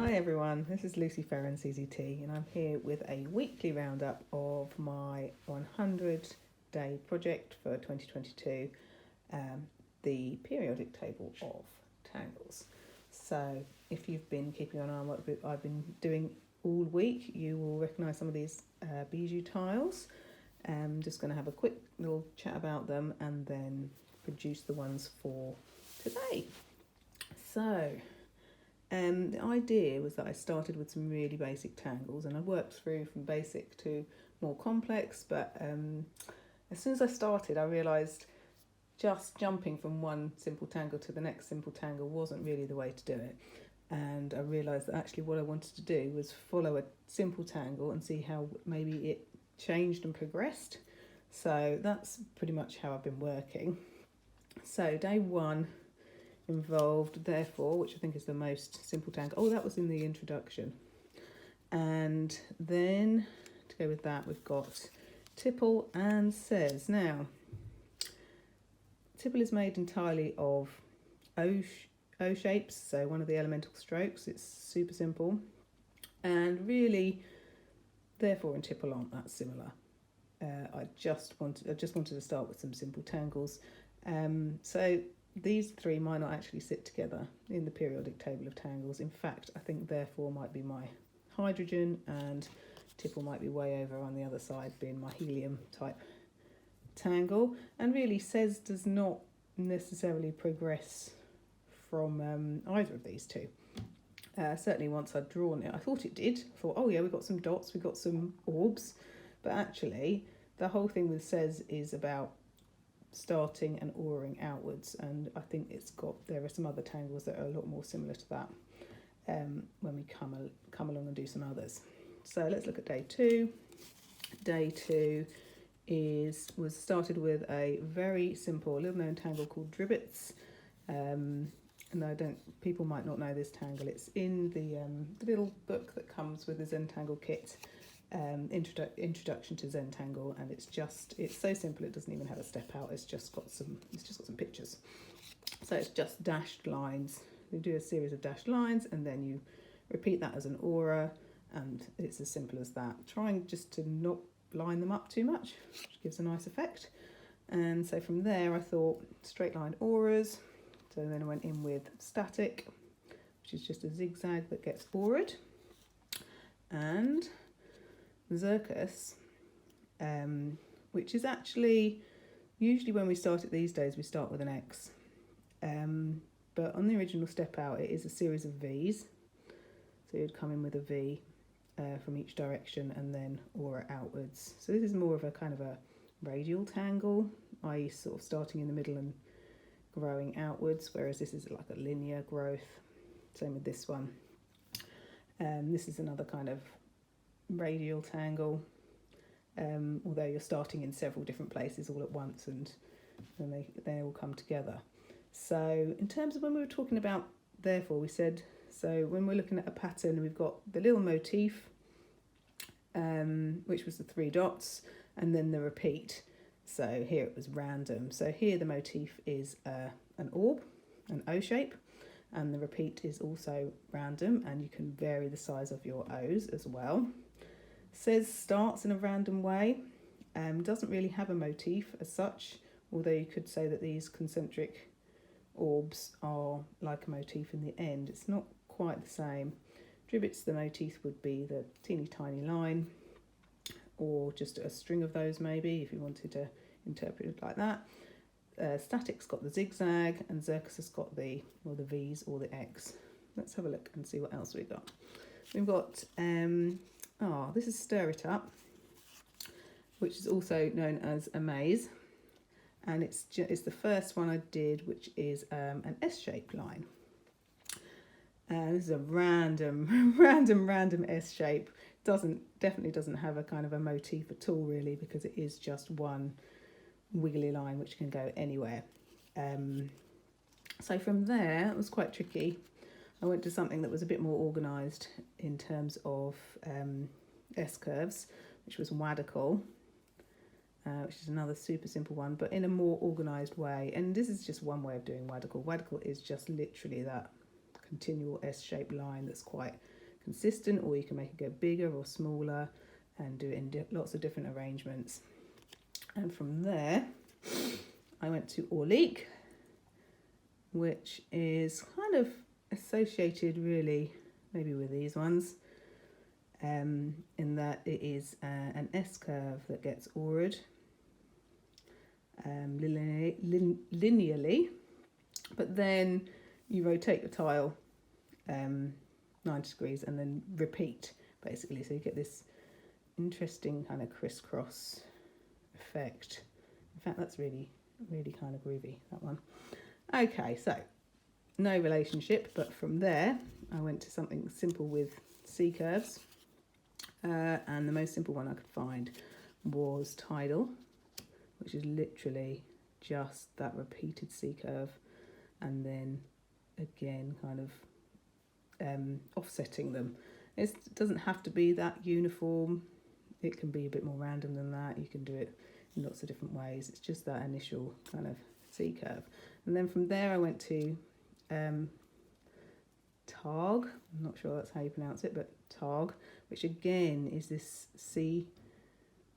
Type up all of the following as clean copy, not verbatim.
Hi everyone, this is Lucy Ferren CZT and I'm here with a weekly roundup of my 100-day project for 2022, the periodic table of tangles. So if you've been keeping an eye on what I've been doing all week, you will recognise some of these bijou tiles. I'm just going to have a quick little chat about them and then produce the ones for today. So the idea was that I started with some really basic tangles and I worked through from basic to more complex, but as soon as I started I realised just jumping from one simple tangle to the next simple tangle wasn't really the way to do it, and I realised that actually what I wanted to do was follow a simple tangle and see how maybe it changed and progressed. So that's pretty much how I've been working. So day one involved therefore, which I think is the most simple tangle. Oh, that was in the introduction. And then to go with that we've got tipple and says. Now tipple is made entirely of O shapes, so one of the elemental strokes. It's super simple, and really therefore in tipple aren't that similar. I just wanted to start with some simple tangles. So these three might not actually sit together in the periodic table of tangles. In fact, I think therefore might be my hydrogen, and tipple might be way over on the other side being my helium type tangle. And really says does not necessarily progress from either of these two. Certainly once I'd drawn it, I thought it did. I thought, oh yeah, we've got some dots, we've got some orbs, but actually the whole thing with says is about starting and auring outwards, and I think there are some other tangles that are a lot more similar to that when we come along and do some others. So let's look at day two. Day two was started with a very simple little known tangle called Dribbits. And people might not know this tangle. It's in the little book that comes with the Zentangle kit. Introduction to Zentangle, and it's so simple it doesn't even have a step out. It's just got some pictures. So it's just dashed lines. You do a series of dashed lines and then you repeat that as an aura, and it's as simple as that. Trying just to not line them up too much, which gives a nice effect. And so from there I thought straight line auras. So then I went in with static, which is just a zigzag that gets auraed, and Circus, which is actually usually when we start it these days we start with an X, but on the original step out it is a series of V's, so you'd come in with a V from each direction and then aura outwards. So this is more of a kind of a radial tangle, i.e. sort of starting in the middle and growing outwards, whereas this is like a linear growth. Same with this one. This is another kind of radial tangle, although you're starting in several different places all at once, and then they all come together. So in terms of when we were talking about therefore, we said, so when we're looking at a pattern, we've got the little motif, which was the three dots, and then the repeat. So here it was random. So here the motif is an orb, an O shape, and the repeat is also random, and you can vary the size of your O's as well. Says starts in a random way, doesn't really have a motif as such, although you could say that these concentric orbs are like a motif in the end. It's not quite the same. Dribbits, the motif would be the teeny tiny line, or just a string of those maybe, if you wanted to interpret it like that. Static's got the zigzag, and Circus has got the V's or the X. Let's have a look and see what else we've got. We've got this is Stir It Up, which is also known as a maze, and it's the first one I did, which is an S-shaped line. This is a random S shape. Definitely doesn't have a kind of a motif at all really, because it is just one wiggly line which can go anywhere. So from there it was quite tricky. I went to something that was a bit more organised in terms of S-curves, which was Wadical, which is another super simple one, but in a more organised way. And this is just one way of doing Wadical. Wadical is just literally that continual S-shaped line that's quite consistent, or you can make it go bigger or smaller and do it in lots of different arrangements. And from there, I went to Orlik, which is kind of associated really maybe with these ones, in that it is an S-curve that gets auraed linearly, but then you rotate your tile 90 degrees and then repeat, basically. So you get this interesting kind of crisscross effect. In fact, that's really kind of groovy, that one. Okay, so no relationship, but from there I went to something simple with C-curves, and the most simple one I could find was Tangle, which is literally just that repeated C-curve and then again kind of offsetting them. It doesn't have to be that uniform, it can be a bit more random than that. You can do it in lots of different ways. It's just that initial kind of C-curve. And then from there I went to Targ, I'm not sure that's how you pronounce it, but Targ, which again is this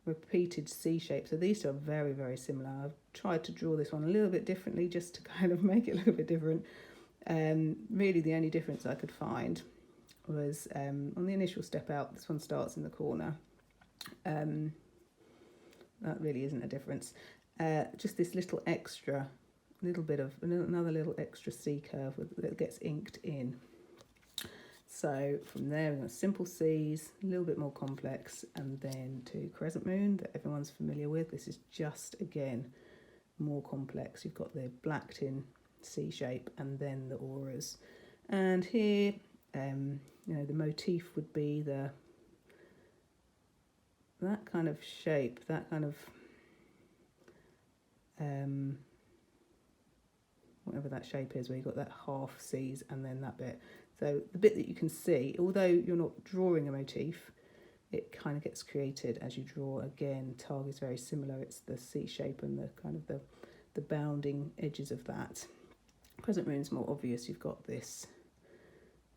repeated C shape. So these two are very, very similar. I've tried to draw this one a little bit differently just to kind of make it look a bit different. Really the only difference I could find was on the initial step out, this one starts in the corner. That really isn't a difference. Just this little extra, another little extra C curve that gets inked in. So from there we've got simple C's, a little bit more complex, and then to Crescent Moon that everyone's familiar with. This is just, again, more complex. You've got the blacked in C shape and then the auras. And here, the motif would be that kind of shape, that kind of, whatever that shape is, where you've got that half C's and then that bit. So the bit that you can see, although you're not drawing a motif, it kind of gets created as you draw. Again, Targ is very similar. It's the C shape and the kind of the bounding edges of that. Crescent Moon's more obvious. You've got this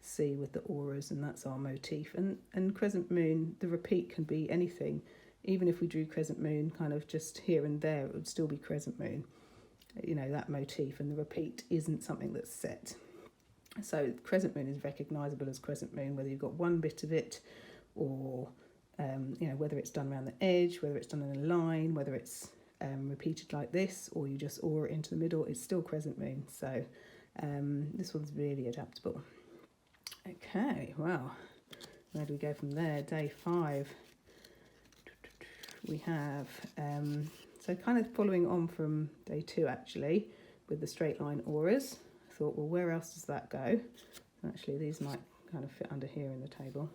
C with the auras, and that's our motif. And Crescent Moon, the repeat can be anything. Even if we drew Crescent Moon kind of just here and there, it would still be Crescent Moon. That motif, and the repeat isn't something that's set. So Crescent Moon is recognisable as Crescent Moon, whether you've got one bit of it, or whether it's done around the edge, whether it's done in a line, whether it's repeated like this, or you just aura it into the middle. It's still Crescent Moon. So this one's really adaptable. Okay, well, where do we go from there? Day 5. We have so kind of following on from day 2 actually, with the straight line auras. I thought, well, where else does that go? Actually, these might kind of fit under here in the table.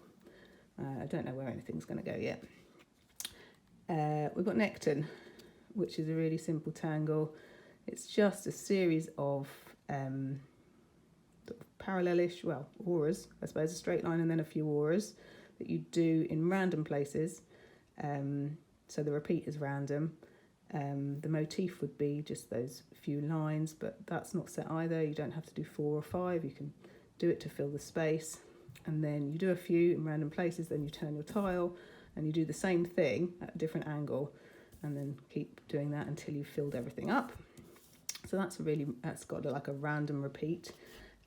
I don't know where anything's going to go yet. We've got Nectar, which is a really simple tangle. It's just a series of parallelish, auras, I suppose, a straight line and then a few auras that you do in random places. So the repeat is random. The motif would be just those few lines, but that's not set either. You don't have to do 4 or 5. You can do it to fill the space. And then you do a few in random places, then you turn your tile and you do the same thing at a different angle, and then keep doing that until you've filled everything up. So that's got like a random repeat.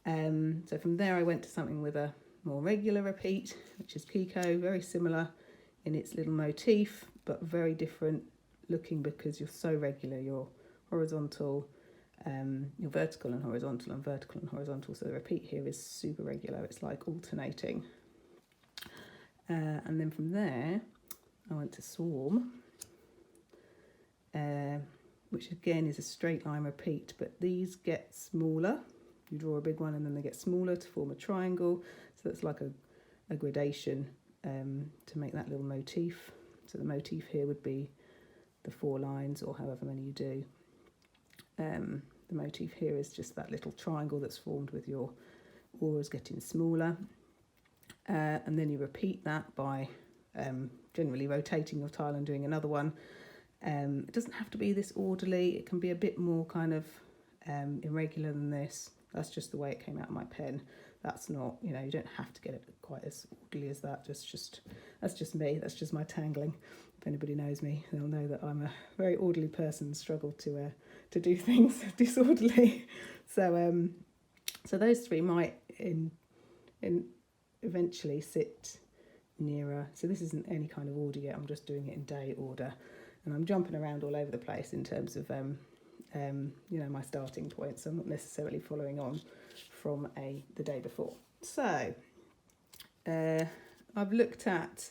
So from there I went to something with a more regular repeat, which is Kiko, very similar in its little motif, but very different looking because you're so regular. You're horizontal, you're vertical and horizontal and vertical and horizontal. So the repeat here is super regular. It's like alternating. And then from there, I went to Swarm, which again is a straight line repeat, but these get smaller. You draw a big one and then they get smaller to form a triangle. So it's like a gradation to make that little motif. So the motif here would be the 4 lines or however many you do. The motif here is just that little triangle that's formed with your auras getting smaller. And then you repeat that by generally rotating your tile and doing another one. It doesn't have to be this orderly. It can be a bit more kind of irregular than this. That's just the way it came out of my pen. that's not, you know, you don't have to get it quite as orderly as that. That's just me. That's just my tangling. If anybody knows me, they'll know that I'm a very orderly person, struggle to do things disorderly. So those three might in eventually sit nearer. So this isn't any kind of order yet. I'm just doing it in day order, and I'm jumping around all over the place in terms of you know, my starting point. So I'm not necessarily following on from the day before. So I've looked at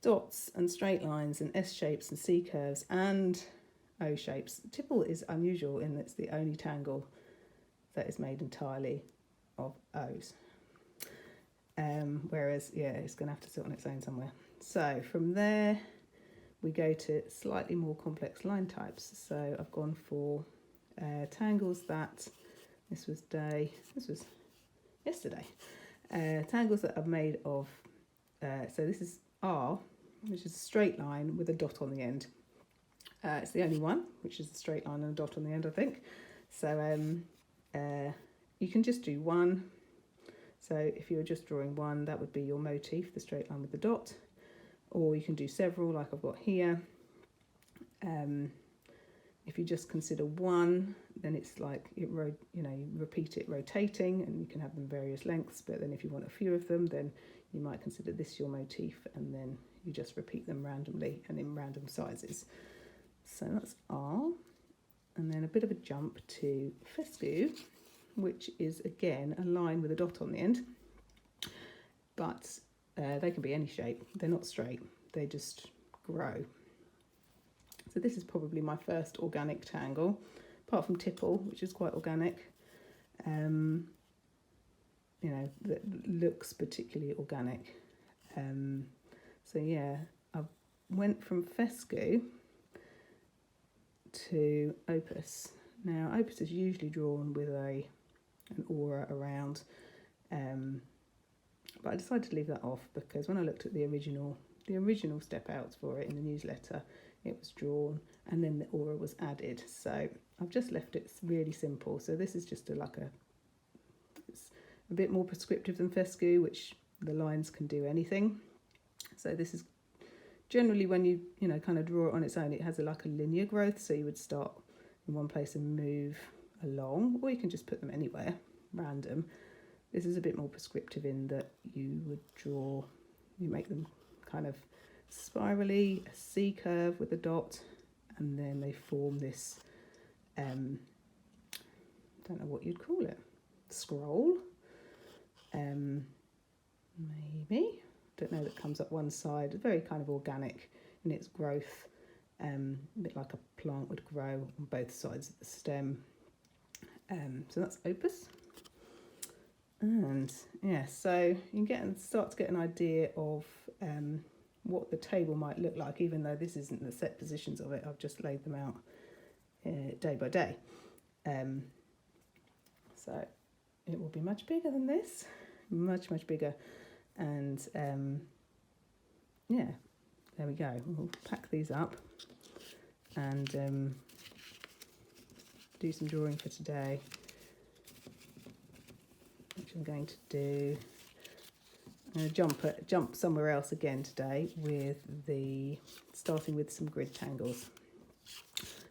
dots and straight lines and S shapes and C curves and O shapes. Tipple is unusual in that it's the only tangle that is made entirely of O's. Whereas, yeah, it's going to have to sit on its own somewhere. So from there, we go to slightly more complex line types. So I've gone for tangles that, this was yesterday. Tangles that are made of, so this is R, which is a straight line with a dot on the end. It's the only one, which is a straight line and a dot on the end, I think. So you can just do one. So if you were just drawing one, that would be your motif, the straight line with the dot. Or you can do several, like I've got here. If you just consider one, then it's like, you repeat it rotating, and you can have them various lengths. But then if you want a few of them, then you might consider this your motif, and then you just repeat them randomly and in random sizes. So that's R. And then a bit of a jump to fescue, which is again a line with a dot on the end, but they can be any shape. They're not straight, they just grow. So this is probably my first organic tangle, apart from tipple, which is quite organic, you know, that looks particularly organic. So yeah, I went from fescue to opus. Now opus is usually drawn with an aura around, but I decided to leave that off because when I looked at the original step outs for it in the newsletter, it was drawn and then the aura was added. So I've just left it really simple. So this is just it's a bit more prescriptive than fescue, which the lines can do anything. So this is generally when you kind of draw it on its own, it has like a linear growth. So you would start in one place and move along, or you can just put them anywhere, random. This is a bit more prescriptive in that you make them kind of spirally, a C curve with a dot, and then they form this, don't know what you'd call it, scroll, maybe, don't know, that comes up one side, very kind of organic in its growth, a bit like a plant would grow on both sides of the stem. So that's opus. And yeah, so you can start to get an idea of what the table might look like, even though this isn't the set positions of it. I've just laid them out day by day. So it will be much bigger than this, much bigger. And yeah, there we go. We'll pack these up and do some drawing for today, which I'm going to do. I'm going to jump somewhere else again today with starting with some grid tangles.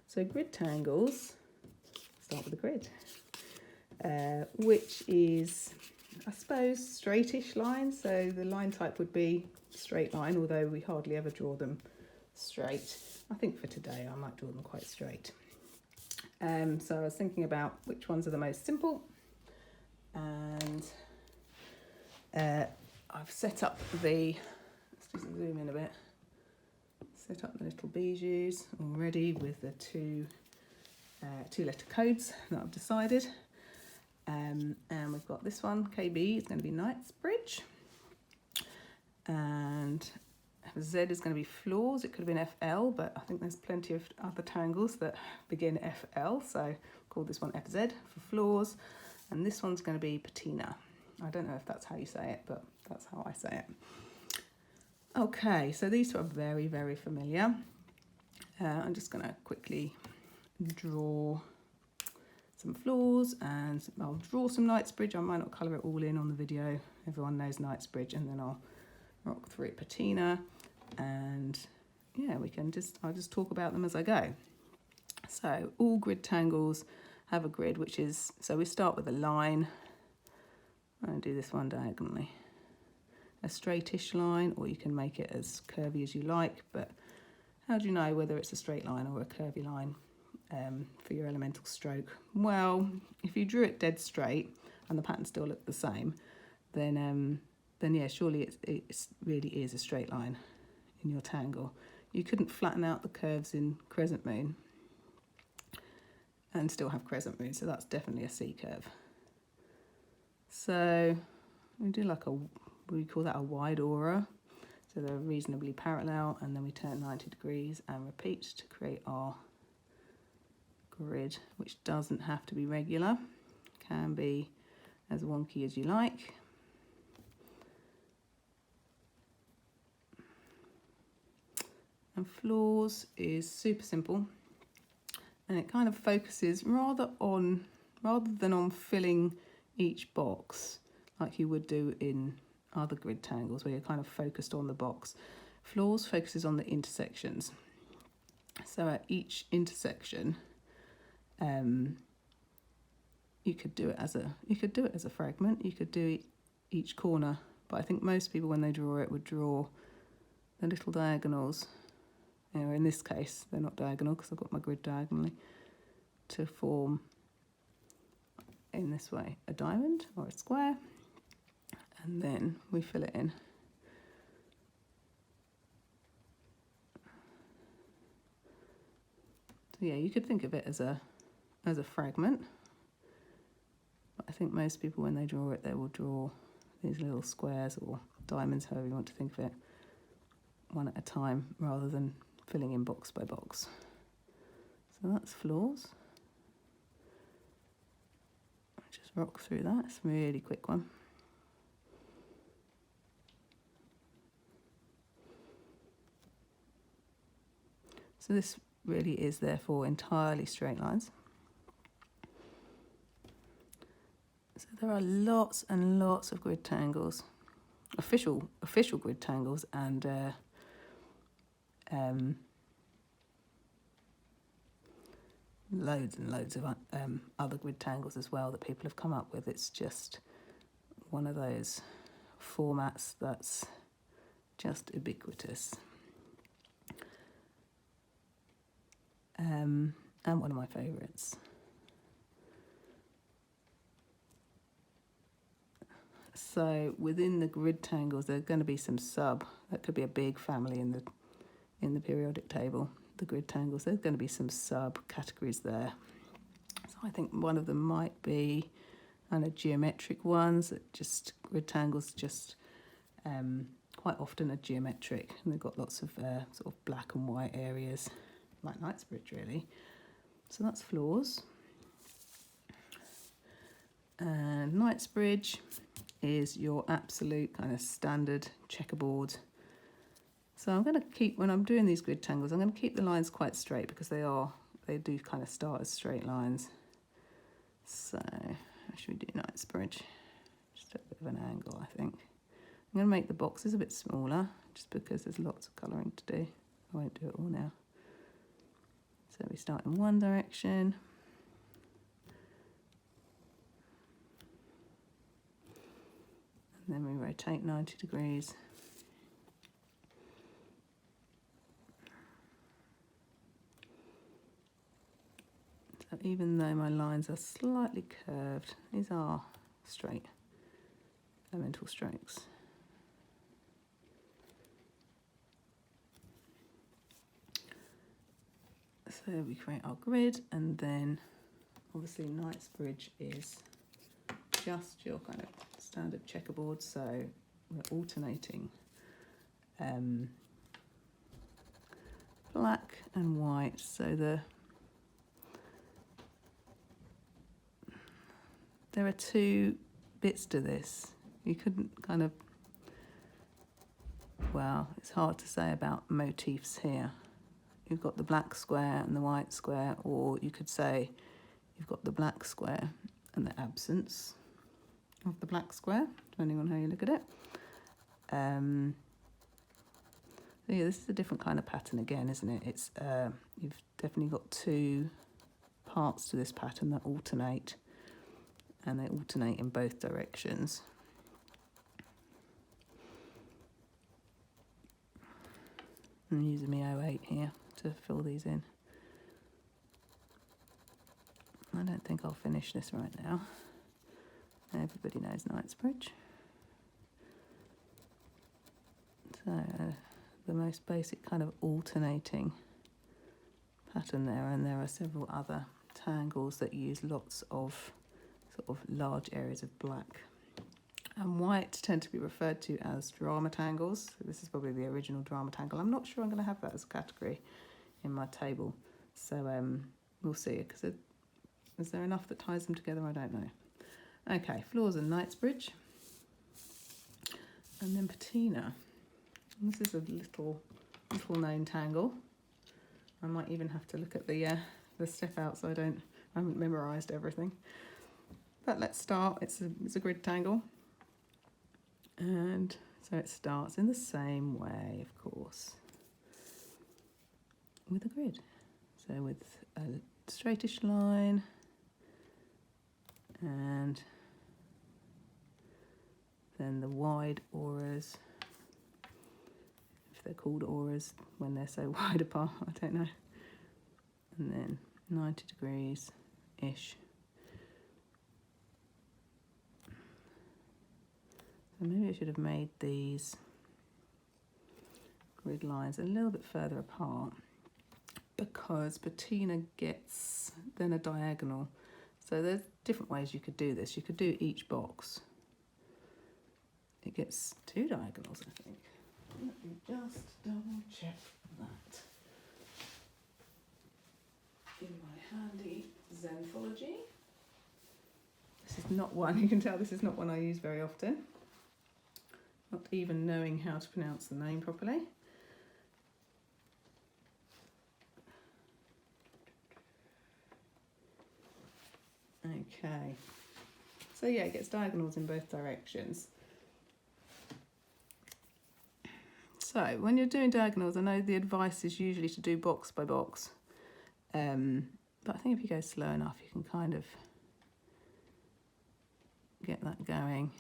So grid tangles, start with the grid, which is, I suppose, straightish lines. So the line type would be straight line, although we hardly ever draw them straight. I think for today I might draw them quite straight. So I was thinking about which ones are the most simple, and I've set up let's just zoom in a bit, set up the little bijous already with the two letter codes that I've decided. And we've got this one, KB, is going to be Knightsbridge, and Z is going to be floors. It could have been FL, but I think there's plenty of other tangles that begin FL, so call this one FZ for floors. And this one's going to be patina. I don't know if that's how you say it, but that's how I say it. Okay, so these two are very, very familiar. I'm just going to quickly draw some floors, and I'll draw some Knightsbridge. I might not colour it all in on the video. Everyone knows Knightsbridge, and then I'll rock through patina, and yeah, I'll just talk about them as I go. So all grid tangles have a grid, which is, so we start with a line. I'll do this one diagonally. A straightish line, or you can make it as curvy as you like, but how do you know whether it's a straight line or a curvy line for your elemental stroke? Well, if you drew it dead straight and the pattern still looked the same, then yeah, surely it really is a straight line in your tangle. You couldn't flatten out the curves in Crescent Moon and still have Crescent Moon, so that's definitely a C curve. So we do like we call that a wide aura. So they're reasonably parallel, and then we turn 90 degrees and repeat to create our grid, which doesn't have to be regular, can be as wonky as you like. And floors is super simple, and it kind of focuses rather than on filling each box like you would do in other grid tangles where you're kind of focused on the box. Floors focuses on the intersections. So at each intersection, you could do it as a fragment. You could do each corner, but I think most people when they draw it would draw the little diagonals. You know, in this case, they're not diagonal because I've got my grid diagonally, to form, in this way, a diamond or a square, and then we fill it in. So yeah, you could think of it as a fragment, but I think most people when they draw it, they will draw these little squares or diamonds, however you want to think of it, one at a time rather than filling in box by box. So that's floors. Just rock through that. It's a really quick one. So this really is therefore entirely straight lines. So there are lots and lots of grid tangles, official grid tangles, and loads and loads of other grid tangles as well that people have come up with. It's just one of those formats that's just ubiquitous. And one of my favourites. So within the grid tangles, there's going to be some that could be a big family in the periodic table. The grid tangles, there's going to be some sub-categories there. So I think one of them might be kind of geometric ones, that just grid tangles just quite often are geometric, and they've got lots of sort of black and white areas, like Knightsbridge really. So that's floors. And Knightsbridge is your absolute kind of standard checkerboard. So I'm going to keep, when I'm doing these grid tangles, I'm going to keep the lines quite straight because they do kind of start as straight lines. So how should we do Knightsbridge? Just a bit of an angle, I think. I'm going to make the boxes a bit smaller just because there's lots of colouring to do. I won't do it all now. So we start in one direction. And then we rotate 90 degrees. So even though my lines are slightly curved, these are straight elemental strokes. So we create our grid, and then obviously Knightsbridge is just your kind of standard checkerboard, so we're alternating black and white. So there are two bits to this. You couldn't kind of, well, it's hard to say about motifs here. You've got the black square and the white square, or you could say you've got the black square and the absence of the black square, depending on how you look at it. So yeah, this is a different kind of pattern again, isn't it? It's you've definitely got two parts to this pattern that alternate, and they alternate in both directions. I'm using my 08 here to fill these in. I don't think I'll finish this right now. Everybody knows Knightsbridge. So the most basic kind of alternating pattern there, and there are several other tangles that use lots of sort of large areas of black. And white tend to be referred to as drama tangles. So this is probably the original drama tangle. I'm not sure I'm going to have that as a category in my table. So we'll see, because is there enough that ties them together? I don't know. Okay, floors and Knightsbridge. And then patina. And this is a little known tangle. I might even have to look at the step out so I haven't memorised everything. But let's start. It's a grid tangle. And so it starts in the same way, of course, with a grid. So with a straightish line and then the wide auras, if they're called auras when they're so wide apart, I don't know. And then 90 degrees-ish. So maybe I should have made these grid lines a little bit further apart, because patina gets then a diagonal. So there's different ways you could do this. You could do each box. It gets two diagonals, I think. Let me just double check that. In my handy Zenthology. This is not one, you can tell this is not one I use very often. Not even knowing how to pronounce the name properly. Okay. So yeah, it gets diagonals in both directions. So when you're doing diagonals, I know the advice is usually to do box by box. But I think if you go slow enough, you can kind of get that going.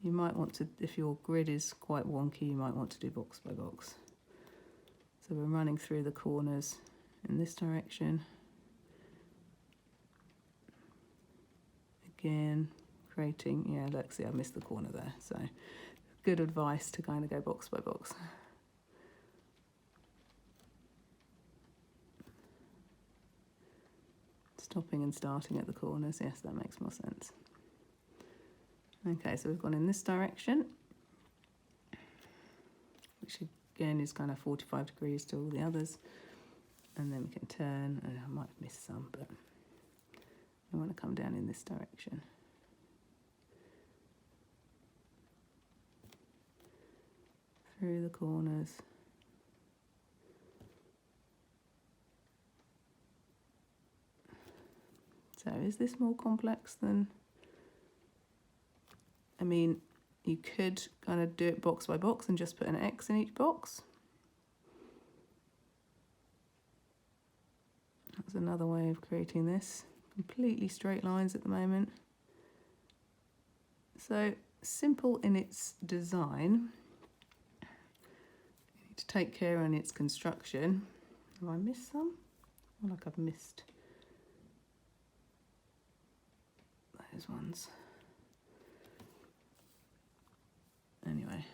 You might want to, if your grid is quite wonky, you might want to do box by box. So we're running through the corners in this direction. Again, creating, yeah, look, see, I missed the corner there. So good advice to kind of go box by box. Stopping and starting at the corners, yes, that makes more sense. Okay, so we've gone in this direction, which again is kind of 45 degrees to all the others. And then we can turn, and I might have missed some, but I want to come down in this direction. Through the corners. So is this more complex than... I mean, you could kind of do it box by box and just put an X in each box. That's another way of creating this. Completely straight lines at the moment. So simple in its design. You need to take care on its construction. Have I missed some? I feel like I've missed those ones. Anyway,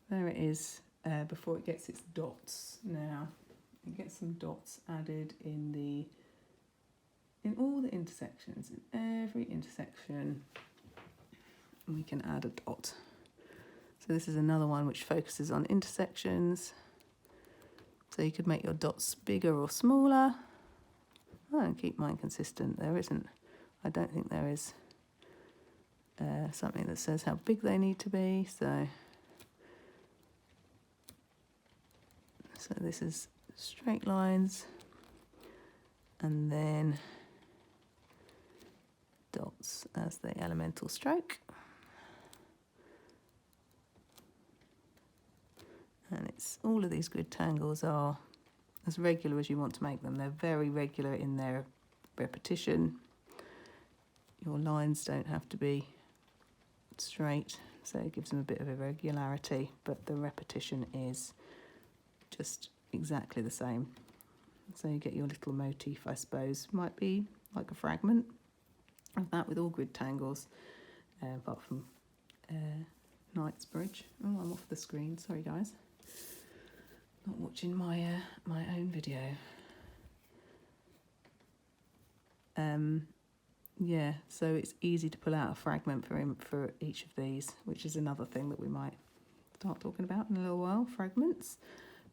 there it is before it gets its dots. Now it gets some dots added in all the intersections. In every intersection we can add a dot. So this is another one which focuses on intersections. So you could make your dots bigger or smaller. Oh, and keep mine consistent. There isn't, I don't think there is something that says how big they need to be. So this is straight lines, and then dots as the elemental stroke. And it's all of these grid tangles are as regular as you want to make them. They're very regular in their repetition. Your lines don't have to be straight, so it gives them a bit of irregularity, but the repetition is just exactly the same. So you get your little motif, I suppose. Might be like a fragment of that with all grid tangles, apart from Knightsbridge. Oh, I'm off the screen, sorry guys. Not watching my my own video. Yeah, so it's easy to pull out a fragment for each of these, which is another thing that we might start talking about in a little while, fragments.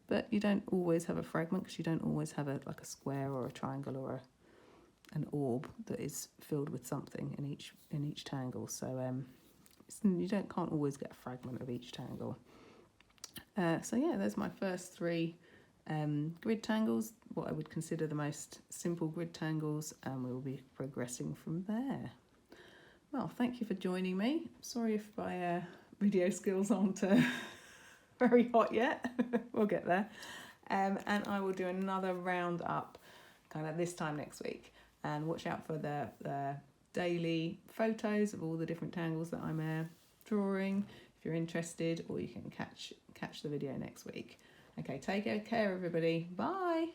But you don't always have a fragment because you don't always have like a square or a triangle or an orb that is filled with something in each tangle. So you can't always get a fragment of each tangle. So yeah, there's my first 3 grid tangles, what I would consider the most simple grid tangles, and we will be progressing from there. Well, thank you for joining me. Sorry if my video skills aren't very hot yet. We'll get there. And I will do another roundup kind of this time next week. And watch out for the daily photos of all the different tangles that I'm drawing if you're interested, or you can catch the video next week. Okay, take care everybody. Bye.